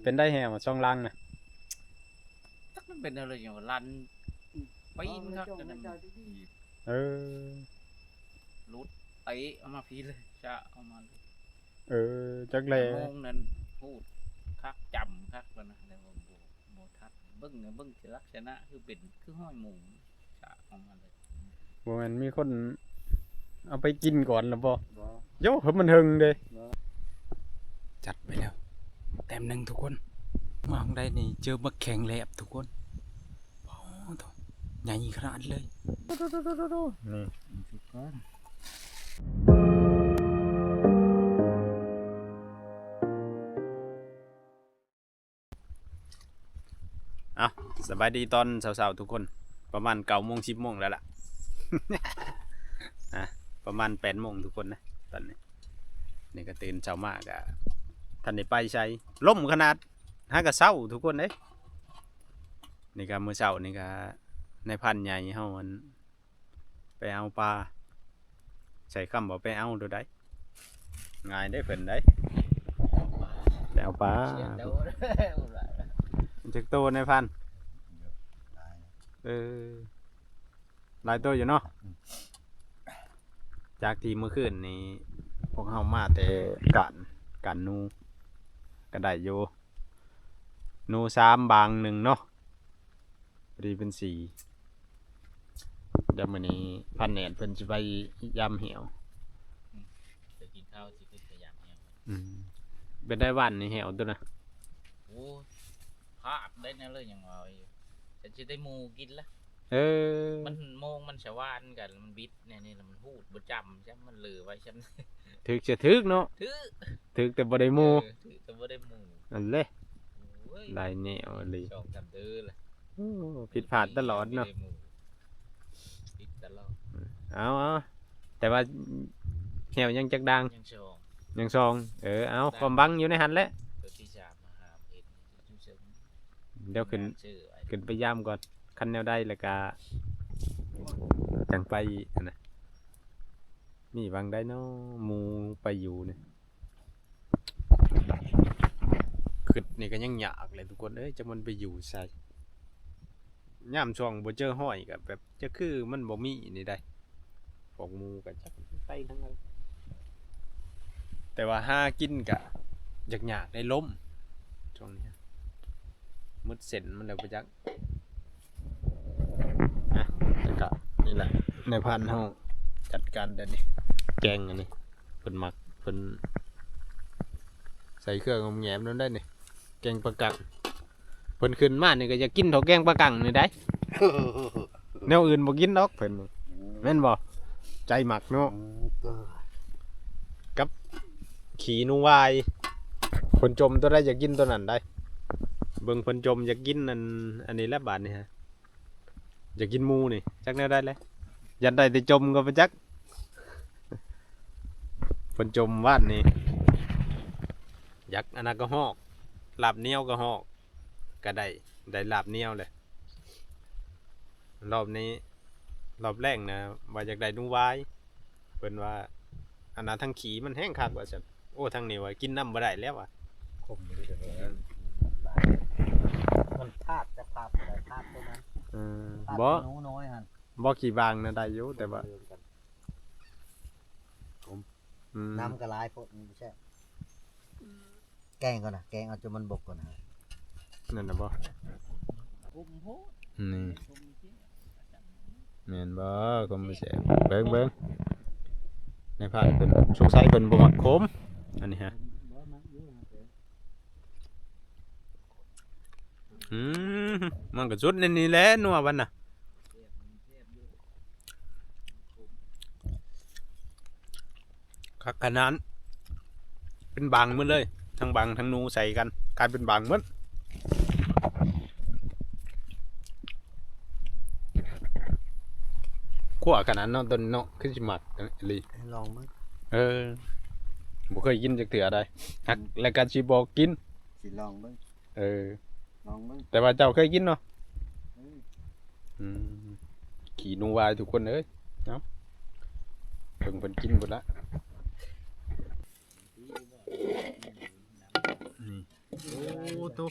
เป็นได้แฮวช่องล่างนะตักมันเป็นอะไรอย่างลันปีนครับจนนั้นเออรุดเตะเอามาพีเลยจะเอามาเลยเออจักแล โมงนั้นพูดคักจำคักแล้วนะแต่ว่าโบทัดเบิ้งเนี่ยเบิ้งจะลักษณะคือเป็นคือห้อยหมูจะเอามาเลย บ่แม่นมีคนเอาไปกินก่อนแล้วบ่โย่เพิ่นมันหึงเด้จัดไปแล้วแต้มหนึ่งทุกคนมาข้างใดนี่เจอบักแข็งแลบทุกคนโอ้โหใหญ่ขนาดเลยนี่เอาสบายดีตอนเช้าๆทุกคนประมาณ9 โมง 10 โมงแล้วล่ะ ประมาณ8 โมงทุกคนนะตอนนี้นี่ก็ตื่นเช้ามากอะท่านได้ไปใช้ล่มขนาดหากะเช้าทุกคนเด้นี่ก็มื้อเช้านี่ก็ในพันใหญ่เฮามันไปเอาปลาใส่คำบ่ไปเอาดูได้ง่ายได้เพิ่นได้ไปเอาปลาจักโตในพันหลายตัวอยู่เนาะจากที่เมื่อคืนนี้พวกเฮามาแต่กันนูก็ได้อยู่นู3บาง1เนาะพอดีเป็น4เดี๋ยวมื้อนี้พันแหนนเพิ่นสิไปยามเหี่ยว จะกินข้าวสิเป็นขยะเนี่ย เป็นได้วันนี่เหี่ยวตัวน่ะ โอ้ภาพได้แน่เลยอย่างว่าอยู่ฉันจะได้หมูกินละ มันโมงมันชะวานกันมันบิดเนี่ยนี่มันหูดบ่จำใช่มันลือไว้ฉัน ถึกจะถึกเนาะ ถึกแต่บ่ได้หมู่ ถือแต่บ่ได้หมู นั่นแหละ โอ้ย หลายแนวเลย ชอบทำตื้อเลย ผิดพลาดตลอดเนาะ ผิดตลอด เอาแต่ว่าเหี่ยวยังจักดัง ยังชอง ยังซองเอาความบังอยู่ในหันแหละ ตัวที่3มาหาเห็ดจุ๊เชิง เดี๋ยวขึ้น ชื่อไอ้ ขึ้นไปย่ำก่อนคันแนวได้แล้วก็จังไปนะมีบางได้เนาะหมูไปอยู่เนี่ยขึ้นนี่ก็ยังยากเลยทุกคนจะมันไปอยู่ใส่ย่ำช่วงบ่เจอห้อยกับแบบจะคือมันบ่มีนี่ได้พวกหมูกับจักไปทั้งนั้นแต่ว่าหากินกะยากได้ล้มช่วงนี้มืดเส้นมันแล้วไปจักแล้วก็นี่แหละในพันเฮาจัดการเดี๋ยวนี้แกงอันนี้เพิ่นมักเพิ่นใส่เครื่องแหนมนั่นได้นี่แกงปลากังเพิ่นขึ้นมานี่ก็จะกินเท่าแกงปลากังนี่ได้ แนวอื่นบ่กินดอกเพิ่นแม่นบ่ใจหมักเนาะกับขี่นูวายเพิ่นจมตัวได้อยากกินตัวนั้นได้เบิ่งเพิ่นจมอยากกินอันนี้แหละบาดนี่ฮะอยากกินหมูนี่จักแนวได้เลยยันได้แต่จมก็ไปจักเพิ่นจมวาดนี่อยากอันนั้นก็ฮอกลาบเหนียวก็ฮอกก็ได้ลาบเหนียวเลยรอบนี้รอบแรกนะว่าอยากได้นูวายเพิ่นว่าอันนั้นทั้งขี้มันแห้งคักว่าซั่นโอ้ทั้งนี้ว่ากินน้ำบ่ได้แล้วว่ะ คมเลยเด้อมันพลาดจะพลาดอะไรพลาดตรงนั้น บ่ น้อยน้อยฮะ บ่ขี้บางนะได้อยู่แต่ว่าน้ำกระลายพวกนี้ไม่ใช่แกงก่อนนะแกงเอาจนมันบกก่อนนะ นั่นน่ะบ่ กุมโพด นี่ กุมที่ แม่นบ่ก็บ่แซ่บเบิ่งในภาคเพิ่นสงสัยเพิ่นบ่มักขมอันนี้ฮะมันก็สุดในนี้แหละนัวบัดน่ะคักขนาดเป็นบางหมดเลยทั้งบางทั้งนูใส่กันกลายเป็นบางหมดคั่วขนาดเนาะต้นเนาะคือสิมักอีหลี ลองมั้ง บ่เคยกินจักเทื่อใดฮักแล้วก็สิบ่กิน สิลองมั้งลองมั้ง แต่ว่าเจ้าเคยกินเนาะขี่นูวายทุกคนเอ้ยเนาะเพิ่งเพิ่นกินหมดละนี่ โอ้ตัว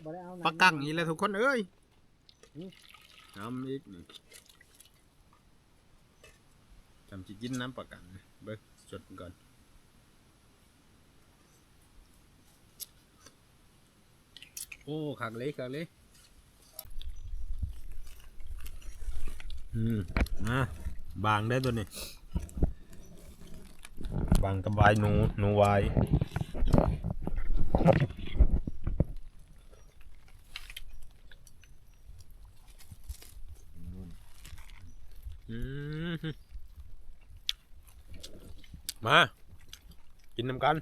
บ่ได้เอา ปลากังอีกแล้วทุกคนเอ้ยน้ำอีกนี่จำจิกินน้ำปลากังเบิกจดก่อนโอ้ขากเล็กมาบางได้ตัวนี้บางกับวายหนูวายมากินน้ำกัน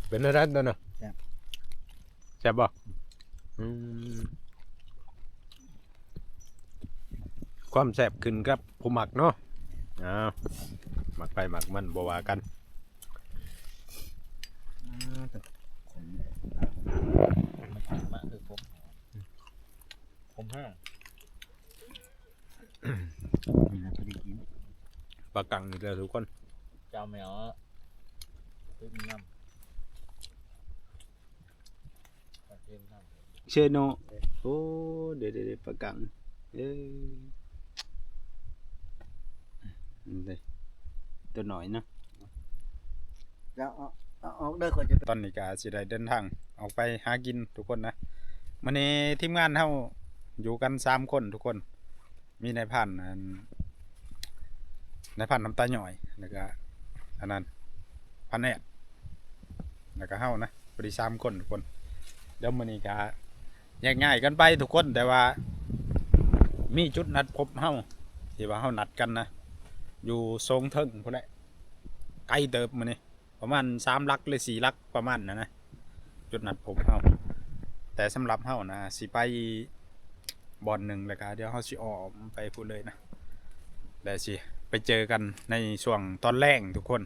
เป็นอะไรตัวน่ะแซ่บบ่ความแซ่บขึ้นครับผู้หมักเนาะหมักไปหมักมันบ่ว่ากันมาคือผมแห้ง นี่นะพอดีกิน ปลากังนี่แหละทุกคน เจ้าแมวตึ้งน้ำเต็มน้ำ เชโนโอ้เดี๋ยวปลากังนี่ตัวหน่อยนะ จะเอาเด้อคนจะ ตอนนี้ก็สิได้เดินทางออกไปหากินทุกคนนะมื้อนี้ทีมงานเฮาอยู่กัน3คนทุกคนมีนายพันน้ำตาหน่อยแล้วก็อันนั้นพันแอดแล้วก็เฮานะพอดี3คนทุกคนเดี๋ยวมื้อนี้ก็แยกง่ายกันไปทุกคนแต่ว่ามีจุดนัดพบเฮาที่ว่าเฮานัดกันนะอยู่ทรงเทิงพุ่นแหละไกลเติบมื้อนี้ประมาณ3 ลักหรือ4 ลักประมาณนะจุดนัดพบเฮาแต่สำหรับเฮานะสิไปบ่อนหนึ่งแล้วก็เดี๋ยวเฮาสิออกไปพูดเลยนะแล้วสิไปเจอกันในช่วงตอนแรกทุกคน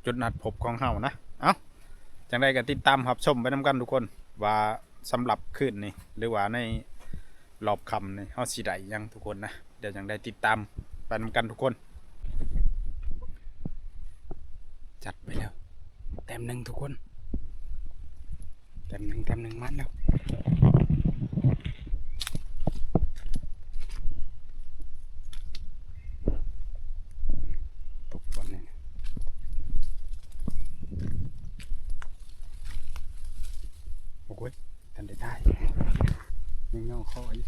จุดนัดพบของเฮานะเอ้าจังไดก็ติดตามรับชมไปนํกันทุกคนว่าสำหรับคืนนี้หรือว่าในรอบค่ำนี่เฮาสิได้ยังทุกคนนะเดี๋ยวจังได้ติดตามไปนํกันทุกคนจัดไปแล้วเต็ม1ทุกคนเต็ม1มันแล้วตกบอลนี่โอ้ยทันได้ยังย่อคออยู่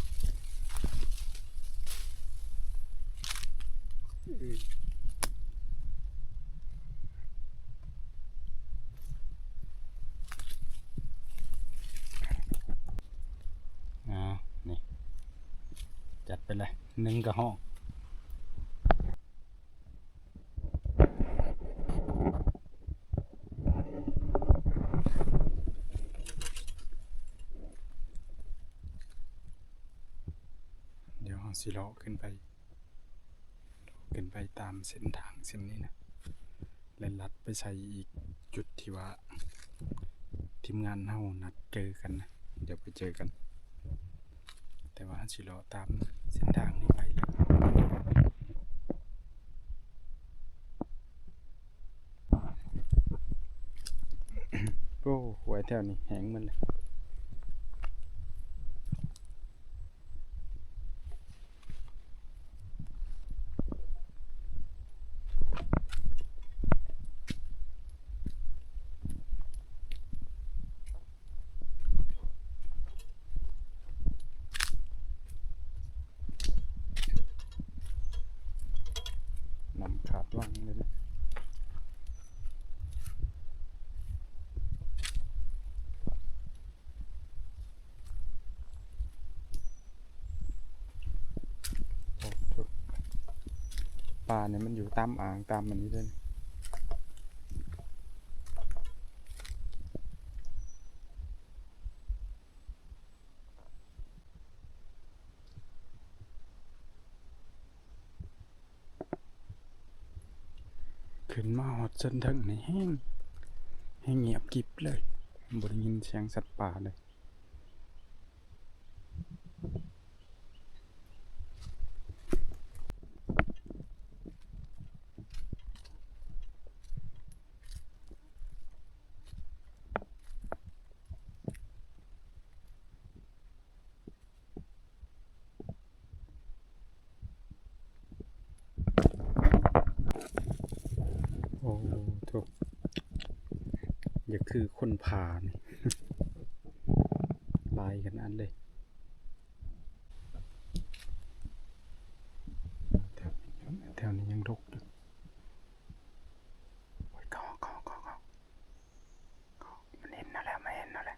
นี่จัดไปเลย1กระห้องเดี๋ยวสิเลาะขึ้นไปตามเส้นทางเส้นนี้นะและลัดไปใส่อีกจุดที่ว่าทีมงานเฮานัดเจอกันนะเดี๋ยวไปเจอกันแต่ว่าสิเลาะตามเส้นทางนี้ไปแล้วโอ้หวยแถวนี้แห้งมันเลยนำขาดว่างเลยนะปลาเนี่ยมันอยู่ตามอ่างตามมันนี้เลยขึ้นมาหอดจนถึงในแห้งเงียบกริบเลยบ่ได้ยินเสียงสัตว์ป่าเลย อย่าคือคนผ่านี่ ลายขนาดเลยแถวนี้ยังรกอยู่โอ้ยเขามันเห็นนั่นแหละไม่เห็นนั่นแหละ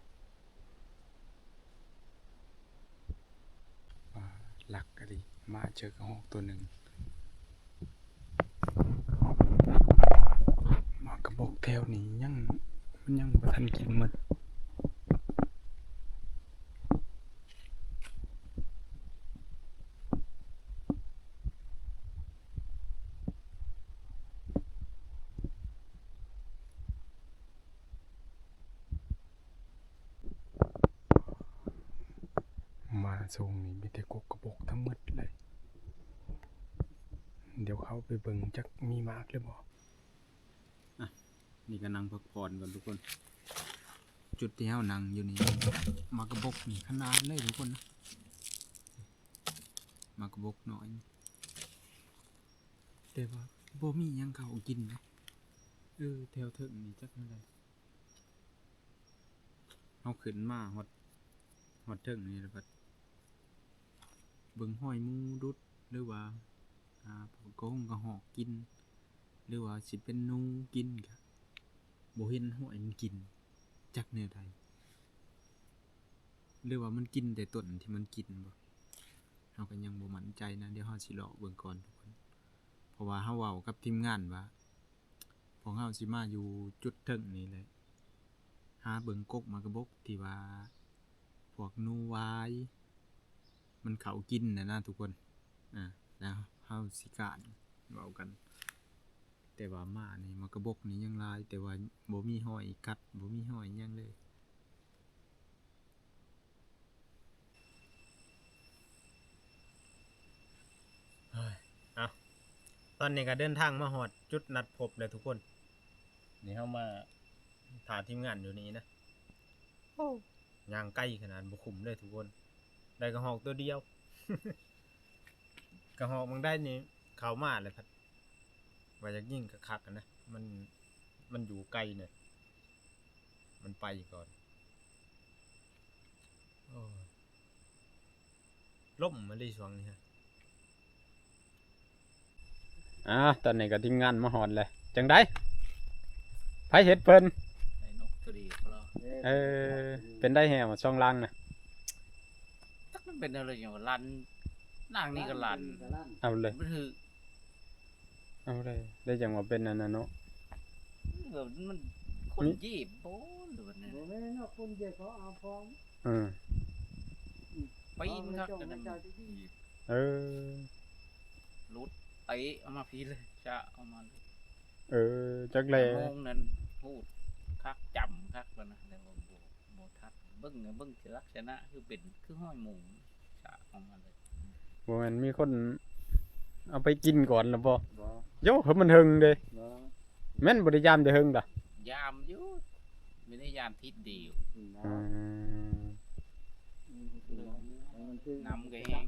ว่าหลักก็ดีมาเจอกระหอกตัวหนึ่งมากระบอกแถวนี้มันยังบ่ทันกินหมดมาทรงนี้มีแต่กกกระบอกทั้งหมดเลยเดี๋ยวเขาไปเบิ่งจักมีมากหรือบ่นี่ก็นั่งพักผ่อนก่อนทุกคนจุดที่เฮานั่งอยู่นี่มากระบอกนี่ขนาดเลยทุกคนนะมากระบอกน้อยแต่ว่าบ่มีหยังเขากินนะแถวเถิงนี่จักนั่นแหละเฮาขึ้นมาฮอดเถิงนี่แล้วก็เบิ่งห้อยหมูดุดหรือว่าพวกกงกระหอกกินหรือว่าสิเป็นหนูกินก็บ่เห็นห้อยมันกินจักแนวใดหรือว่ามันกินแต่ต้นที่มันกินบ่เฮาก็ยังบ่มั่นใจนะเดี๋ยวเฮาสิเลาะเบิ่งก่อนทุกคนเพราะว่าเฮาเว้ากับทีมงานว่าพวกเฮาสิมาอยู่จุดเทิงนี่เลยหาเบิ่งกกมากระบกที่ว่าพวกหนูวายมันเขากินนะทุกคนแล้วเฮาสิการเว้ากันแต่ว่ามานี่มากระบกนี่ยังลายแต่ว่าบ่มีห้อยกัดบ่มีห้อยหยังเลยตอนนี้ก็เดินทางมาฮอดจุดนัดพบเลยทุกคนนี่เฮามาถ่าทีมงานอยู่นี่นะย่างใกล้ขนาดบ่คุ้มเลยทุกคนได้กระหอกตัวเดียว กระหอกมันได้นี่เข้ามาเลยพัดว่าจะยิ่งคักๆนะมันอยู่ไกลเนี่ยมันไปก่อนโอ้ล่มมาเลยช่วงนี้ฮะตอนนี้ก็ทีมงานมาฮอดเลยจังได๋ไผเฮ็ดเพิ่นได้นกตัวดีเขาแล้วเป็นได้แฮวช่องล่างน่ะตักมันเป็นอะไรอย่างว่าลั่นนางนี่ก็ลั่นเอาเลยมันคือเอาเลยได้จังว่าเป็นนั่นน่ะเนาะมันคนยีบโอ้หรือว่าเนี่ยบ่แม่นเนาะคนเดียวเขาเอาพร้อมปีนครับนั่นรุดเตะเอามาพีเลยจะเอามาจักแลโมงนั้นพูดคักจำคักแล้วนะแล้วโบทัดเบิ้งลักษณะคือเป็นคือห้อยหมูจะเอามาเลยบ่แม่นมีคนเอาไปกินก่อนแล้วบ่โยเฮ้ยมันหึงเด้แม่นบ่ได้ยามจะหึงดอกยามอยู่ไม่ได้ยามทิศเดียวน้ำก็แห้ง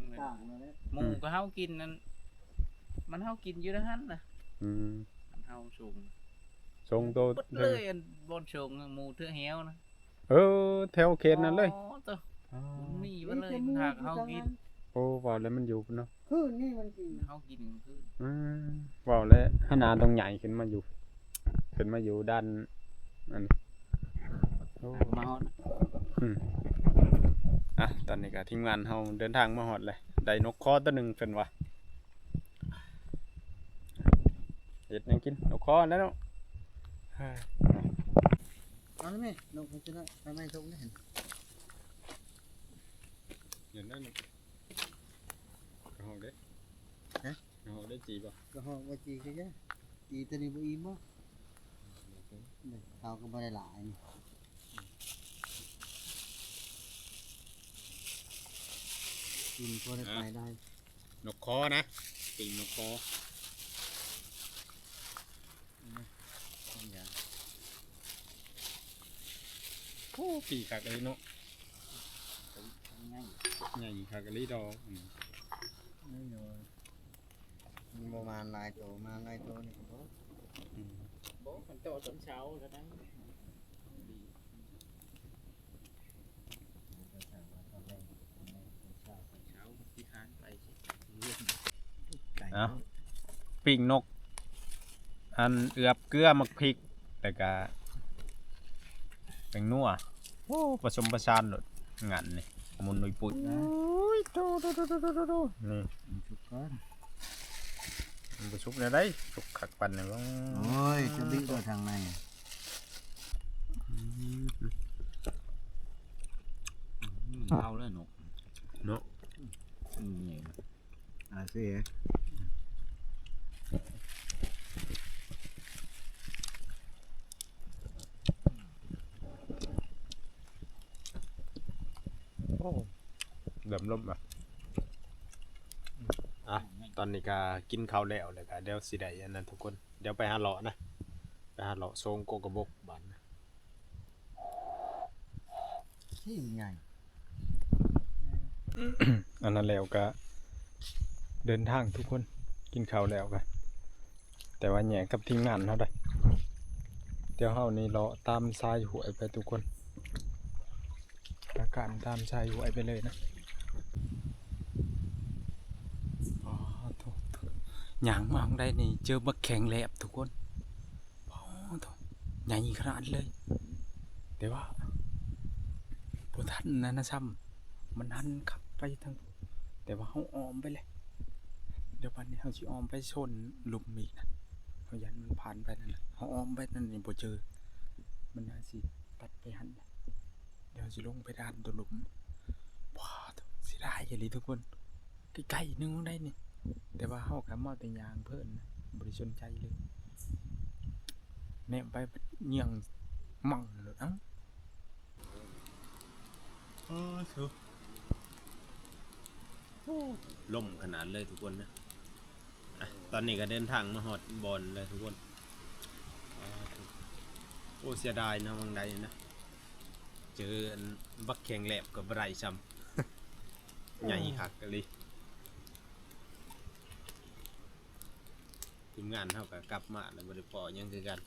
หมูก็เฮากินนั่นมันเฮากินอยู่นั่นน่ะมันเฮาส่งตัวเลยบนส่งหมูเถื่อเหี่ยวนะแถวเขตนั่นเลยมีว่าเลยหากเฮากินว่าแล้วมันอยู่เนาะคืนนี่มันกินเฮากินคืนว่าแล้วขนาดตรงใหญ่ขึ้นมาอยู่ด้านอันมาฮอดตอนนี้ก็ทีมงานเฮาเดินทางมาฮอดเลยได้นกคอตัวนึงเพิ่นว่าเฮ็ดหยังกินนกคอแล้วเนาะเอาเลยแม่นกมันจะได้ไปไม่ตรงได้เห็นได้นกกระหอกเด้กระหอกได้จีบ่กระหอกว่าจีคือแย่จีตัวนี้บ่อิ่มบ่เขาก็บ่ได้หลายกินก็ได้ไปได้นกคอนะปิงนกคอปีกากะลิเนาะง่ายคากะลิดอกนี่เนาะมีประมาณลายตัวมาลายตัวนี่ก็บ่มันโตตอนเช้าก็ได้ เอ้าปิ้งนกอันเอือบเกลือมักพริกแล้วก็แป้งนัวโอ้ผสมผสานโลดงั้นนี่มุนนุยปุยนี่ มันชุกก่อน มันบ่สุกได้ไดสุกคักปันนี่บ่ โอ้ยจะบิดด้วยทางใน เอาเลยหนู เนาะ นี่ สิ โอ้เริ่มล่มอ่ะตอนนี้ก็กินข้าวแล้วก็เดี๋ยวสิได้อันนั้นทุกคนเดี๋ยวไปหาเลาะนะไปหาเลาะโซงโกกระบกบานนะ ที่ใหญ่ อันนั้นแล้วก็เดินทางทุกคนกินข้าวแล้วกันแต่ว่าแหย่กับทีมงานเฮาได้เดี๋ยวเฮานี่เลาะตามทรายหวยไปทุกคนประการตามทรายหวยไปเลยนะอ๋อโถ่หยางมาข้างใดนี่เจอบักแข็งแหลบทุกคนอ๋อโถ่ใหญ่ขนาดเลยแต่ว่าบ่ทันนะซ้ำมันหันขับไปทางแต่ว่าเฮาอ้อมไปเลยเดี๋ยววันนี้เฮาสิอ้อมไปชนหลุมอีกนะเฮายันมันผ่านไปนั่นน่ะเฮาอ้อมไปนั่นนี่บ่เจอมันน่าสิตัดไปหันน่ะเดี๋ยวสิลงไปด้านตัวหลุมว้าวเสิได้อีหลีทุกคนใกล้ๆนึงได้นี่แต่ว่าเฮาก็มาแต่ยางเพิ่นนะบ่ได้สนใจเลยแนมไปเหี่ยงมั่งเลยเอ้าถูกล่มขนาดเลยทุกคนนะตอนนี้ก็เดินทางมาฮอดบอนเลยทุกคนโอ้เสียดายนะวังใดนะเจอบักแข็งแหลบกับไรซ้ำ ใหญ่คักกันเลยทีมงานเท่ากับกลับมาแล้วบริปอยังคือกัน